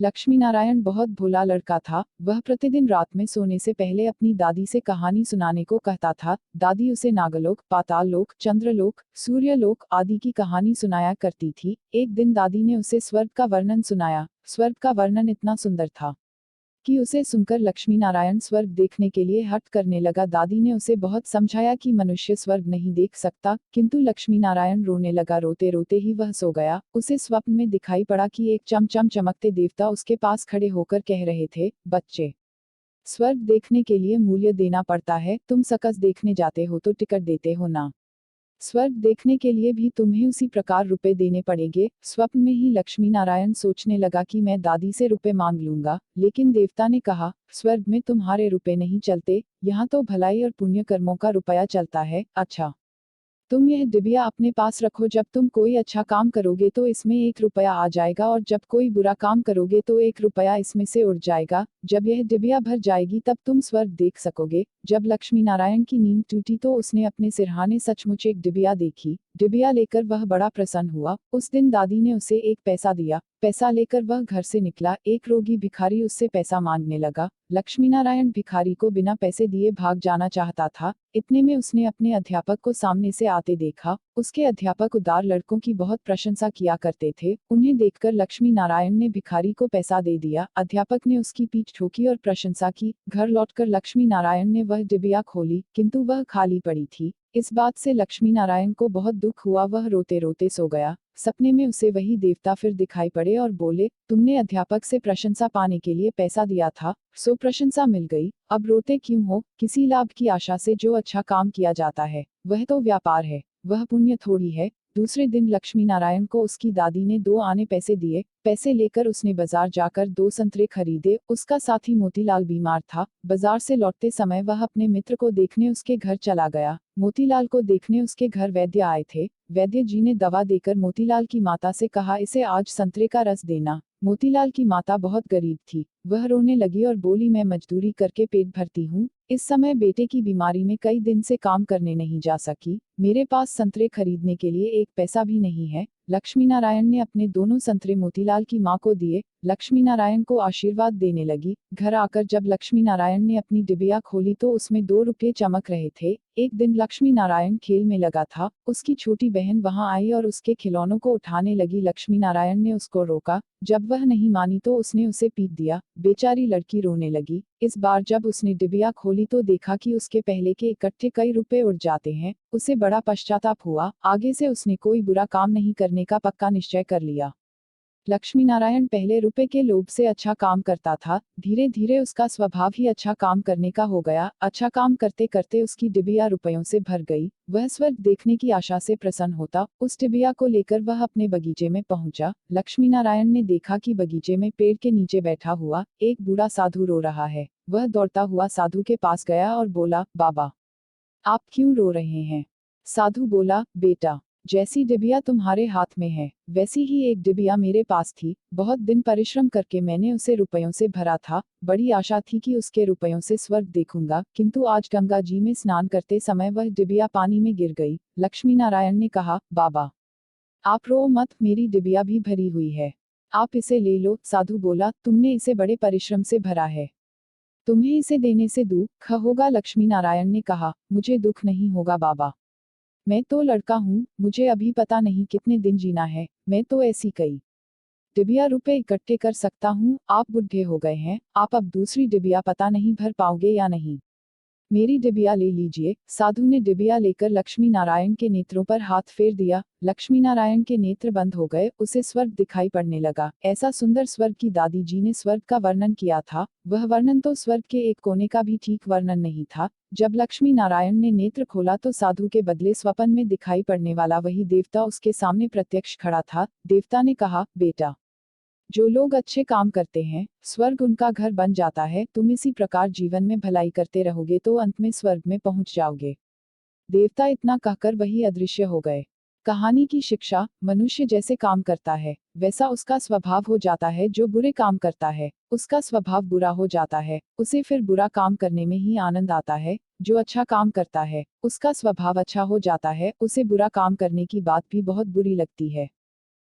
लक्ष्मी नारायण बहुत भोला लड़का था। वह प्रतिदिन रात में सोने से पहले अपनी दादी से कहानी सुनाने को कहता था। दादी उसे नागलोक, पाताल लोक, चंद्रलोक, सूर्यलोक आदि की कहानी सुनाया करती थी। एक दिन दादी ने उसे स्वर्ग का वर्णन सुनाया। स्वर्ग का वर्णन इतना सुंदर था कि उसे सुनकर लक्ष्मी नारायण स्वर्ग देखने के लिए हट करने लगा। दादी ने उसे बहुत समझाया कि मनुष्य स्वर्ग नहीं देख सकता, किंतु लक्ष्मी नारायण रोने लगा। रोते रोते ही वह सो गया। उसे स्वप्न में दिखाई पड़ा कि एक चमचम चमकते देवता उसके पास खड़े होकर कह रहे थे, बच्चे, स्वर्ग देखने के लिए मूल्य देना पड़ता है। तुम सर्कस देखने जाते हो तो टिकट देते हो ना, स्वर्ग देखने के लिए भी तुम्हें उसी प्रकार रुपए देने पड़ेंगे। स्वप्न में ही लक्ष्मी नारायण सोचने लगा कि मैं दादी से रुपए मांग लूंगा, लेकिन देवता ने कहा, स्वर्ग में तुम्हारे रुपए नहीं चलते, यहाँ तो भलाई और पुण्य कर्मों का रुपया चलता है। अच्छा, तुम यह डिबिया अपने पास रखो। जब तुम कोई अच्छा काम करोगे तो इसमें 1 रुपया आ जाएगा, और जब कोई बुरा काम करोगे तो 1 रुपया इसमें से उड़ जाएगा। जब यह डिबिया भर जाएगी तब तुम स्वर्ग देख सकोगे। जब लक्ष्मी नारायण की नींद टूटी तो उसने अपने सिरहाने सचमुच एक डिबिया देखी। डिबिया लेकर वह बड़ा प्रसन्न हुआ। उस दिन दादी ने उसे 1 पैसा दिया। पैसा लेकर वह घर से निकला। एक रोगी भिखारी उससे पैसा मांगने लगा। लक्ष्मी नारायण भिखारी को बिना पैसे दिए भाग जाना चाहता था। इतने में उसने अपने अध्यापक को सामने से आते देखा। उसके अध्यापक उदार लड़कों की बहुत प्रशंसा किया करते थे। उन्हें देखकर लक्ष्मी नारायण ने भिखारी को पैसा दे दिया। अध्यापक ने उसकी पीठ ठोकी और प्रशंसा की। घर लौटकर लक्ष्मी नारायण ने वह डिबिया खोली, किंतु वह खाली पड़ी थी। इस बात से लक्ष्मी नारायण को बहुत दुख हुआ। वह रोते रोते सो गया। सपने में उसे वही देवता फिर दिखाई पड़े और बोले, तुमने अध्यापक से प्रशंसा पाने के लिए पैसा दिया था, सो प्रशंसा मिल गई, अब रोते क्यों हो? किसी लाभ की आशा से जो अच्छा काम किया जाता है वह तो व्यापार है, वह पुण्य थोड़ी है। दूसरे दिन लक्ष्मी नारायण को उसकी दादी ने 2 आने पैसे दिए। पैसे लेकर उसने बाजार जाकर 2 संतरे खरीदे। उसका साथी मोतीलाल बीमार था। बाजार से लौटते समय वह अपने मित्र को देखने उसके घर चला गया। मोतीलाल को देखने उसके घर वैद्य आए थे। वैद्य जी ने दवा देकर मोतीलाल की माता से कहा, इसे आज संतरे का रस देना। मोतीलाल की माता बहुत गरीब थी। वह रोने लगी और बोली, मैं मजदूरी करके पेट भरती हूँ। इस समय बेटे की बीमारी में कई दिन से काम करने नहीं जा सकी। मेरे पास संतरे खरीदने के लिए 1 पैसा भी नहीं है। लक्ष्मी नारायण ने अपने दोनों संतरे मोतीलाल की माँ को दिए। लक्ष्मी नारायण को आशीर्वाद देने लगी। घर आकर जब लक्ष्मी नारायण ने अपनी डिबिया खोली तो उसमें 2 रुपये चमक रहे थे। एक दिन लक्ष्मी नारायण खेल में लगा था। उसकी छोटी बहन वहां आई और उसके खिलौनों को उठाने लगी। लक्ष्मी नारायण ने उसको रोका। जब वह नहीं मानी तो उसने उसे पीट दिया। बेचारी लड़की रोने लगी। इस बार जब उसने डिबिया खोली तो देखा कि उसके पहले के इकट्ठे कई रुपए उड़ जाते हैं। उसे बड़ा पश्चाताप हुआ। आगे से उसने कोई बुरा काम नहीं करने का पक्का निश्चय कर लिया। लक्ष्मी नारायण पहले रुपए के लोभ से अच्छा काम करता था। धीरे धीरे उसका स्वभाव ही अच्छा काम करने का हो गया। अच्छा काम करते करते उसकी डिबिया रुपयों से भर गई। वह स्वर्ग देखने की आशा से प्रसन्न होता। उस डिबिया को लेकर वह अपने बगीचे में पहुंचा। लक्ष्मी नारायण ने देखा कि बगीचे में पेड़ के नीचे बैठा हुआ एक बूढ़ा साधु रो रहा है। वह दौड़ता हुआ साधु के पास गया और बोला, बाबा, आप क्यों रो रहे हैं? साधु बोला, बेटा, जैसी डिबिया तुम्हारे हाथ में है वैसी ही एक डिबिया मेरे पास थी। बहुत दिन परिश्रम करके मैंने उसे रुपयों से भरा था। बड़ी आशा थी कि उसके रुपयों से स्वर्ग देखूंगा, किंतु आज गंगा जी में स्नान करते समय वह डिबिया पानी में गिर गई। लक्ष्मी नारायण ने कहा, बाबा, आप रो मत, मेरी डिबिया भी भरी हुई है, आप इसे ले लो। साधु बोला, तुमने इसे बड़े परिश्रम से भरा है, तुम्हें इसे देने से दुख होगा। लक्ष्मी नारायण ने कहा, मुझे दुख नहीं होगा बाबा, मैं तो लड़का हूँ, मुझे अभी पता नहीं कितने दिन जीना है, मैं तो ऐसी कई डिबिया रुपए इकट्ठे कर सकता हूँ। आप बुढ़े हो गए हैं, आप अब दूसरी डिबिया पता नहीं भर पाओगे या नहीं, मेरी डिबिया ले लीजिए। साधु ने डिबिया लेकर लक्ष्मी नारायण के नेत्रों पर हाथ फेर दिया। लक्ष्मी नारायण के नेत्र बंद हो गए। उसे स्वर्ग दिखाई पड़ने लगा। ऐसा सुंदर स्वर्ग की दादी जी ने स्वर्ग का वर्णन किया था। वह वर्णन तो स्वर्ग के एक कोने का भी ठीक वर्णन नहीं था। जब लक्ष्मी नारायण ने नेत्र खोला तो साधु के बदले स्वप्न में दिखाई पड़ने वाला वही देवता उसके सामने प्रत्यक्ष खड़ा था। देवता ने कहा, बेटा, जो लोग अच्छे काम करते हैं स्वर्ग उनका घर बन जाता है। तुम इसी प्रकार जीवन में भलाई करते रहोगे तो अंत में स्वर्ग में पहुंच जाओगे। देवता इतना कहकर वही अदृश्य हो गए। कहानी की शिक्षा, मनुष्य जैसे काम करता है वैसा उसका स्वभाव हो जाता है। जो बुरे काम करता है उसका स्वभाव बुरा हो जाता है, उसे फिर बुरा काम करने में ही आनंद आता है। जो अच्छा काम करता है उसका स्वभाव अच्छा हो जाता है, उसे बुरा काम करने की बात भी बहुत बुरी लगती है।